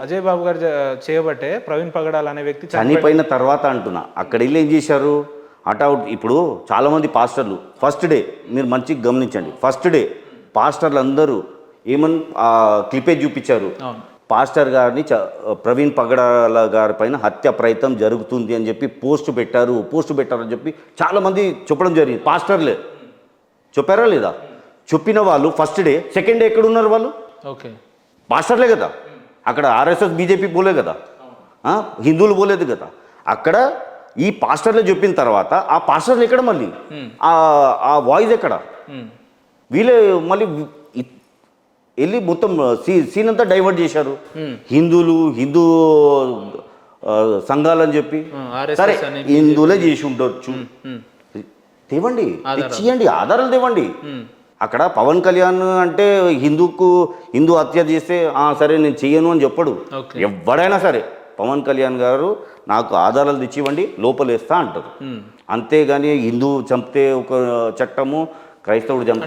అజయ్ బాబు గారు చేయబట్టే ప్రవీణ్ పగడాల్ అనే వ్యక్తి చనిపోయిన తర్వాత అంటున్నా. అక్కడ వెళ్ళి ఏం చేశారు అటౌట్. ఇప్పుడు చాలామంది పాస్టర్లు ఫస్ట్ డే మీరు మంచిగా గమనించండి, ఫస్ట్ డే పాస్టర్లు అందరూ ఏమని క్లిపేజ్ చూపించారు, పాస్టర్ గారిని ప్రవీణ్ పగడాల గారి పైన హత్య ప్రయత్నం జరుగుతుంది అని చెప్పి పోస్ట్ పెట్టారని చెప్పి చాలామంది చెప్పడం జరిగింది. పాస్టర్లే చెప్పారా లేదా? చెప్పిన వాళ్ళు ఫస్ట్ డే, సెకండ్ డే ఎక్కడున్నారు వాళ్ళు? ఓకే, పాస్టర్లే కదా. అక్కడ ఆర్ఎస్ఎస్ బీజేపీ పోలే కదా, హిందువులు పోలేదు కదా. అక్కడ ఈ పాస్టర్లే చెప్పిన తర్వాత ఆ పాస్టర్లు ఎక్కడ, మళ్ళీ ఆ వాయిస్ ఎక్కడ? వీళ్ళే మళ్ళీ వెళ్ళి మొత్తం సీన్ అంతా డైవర్ట్ చేశారు. హిందూ సంఘాలని చెప్పి, సరే హిందువులే చేసి ఉండొచ్చు, తేవండి, తెచ్చియండి, ఆధారాలు తేవండి. అక్కడ పవన్ కళ్యాణ్ అంటే హిందూ హత్య చేస్తే సరే నేను చెయ్యను అని చెప్పడు. ఎవడైనా సరే పవన్ కళ్యాణ్ గారు నాకు ఆధారాలు తెచ్చివ్వండి లోపలేస్తా అంటారు. అంతేగాని హిందూ చంపితే ఒక చట్టము, క్రైస్తవుడు చంపితే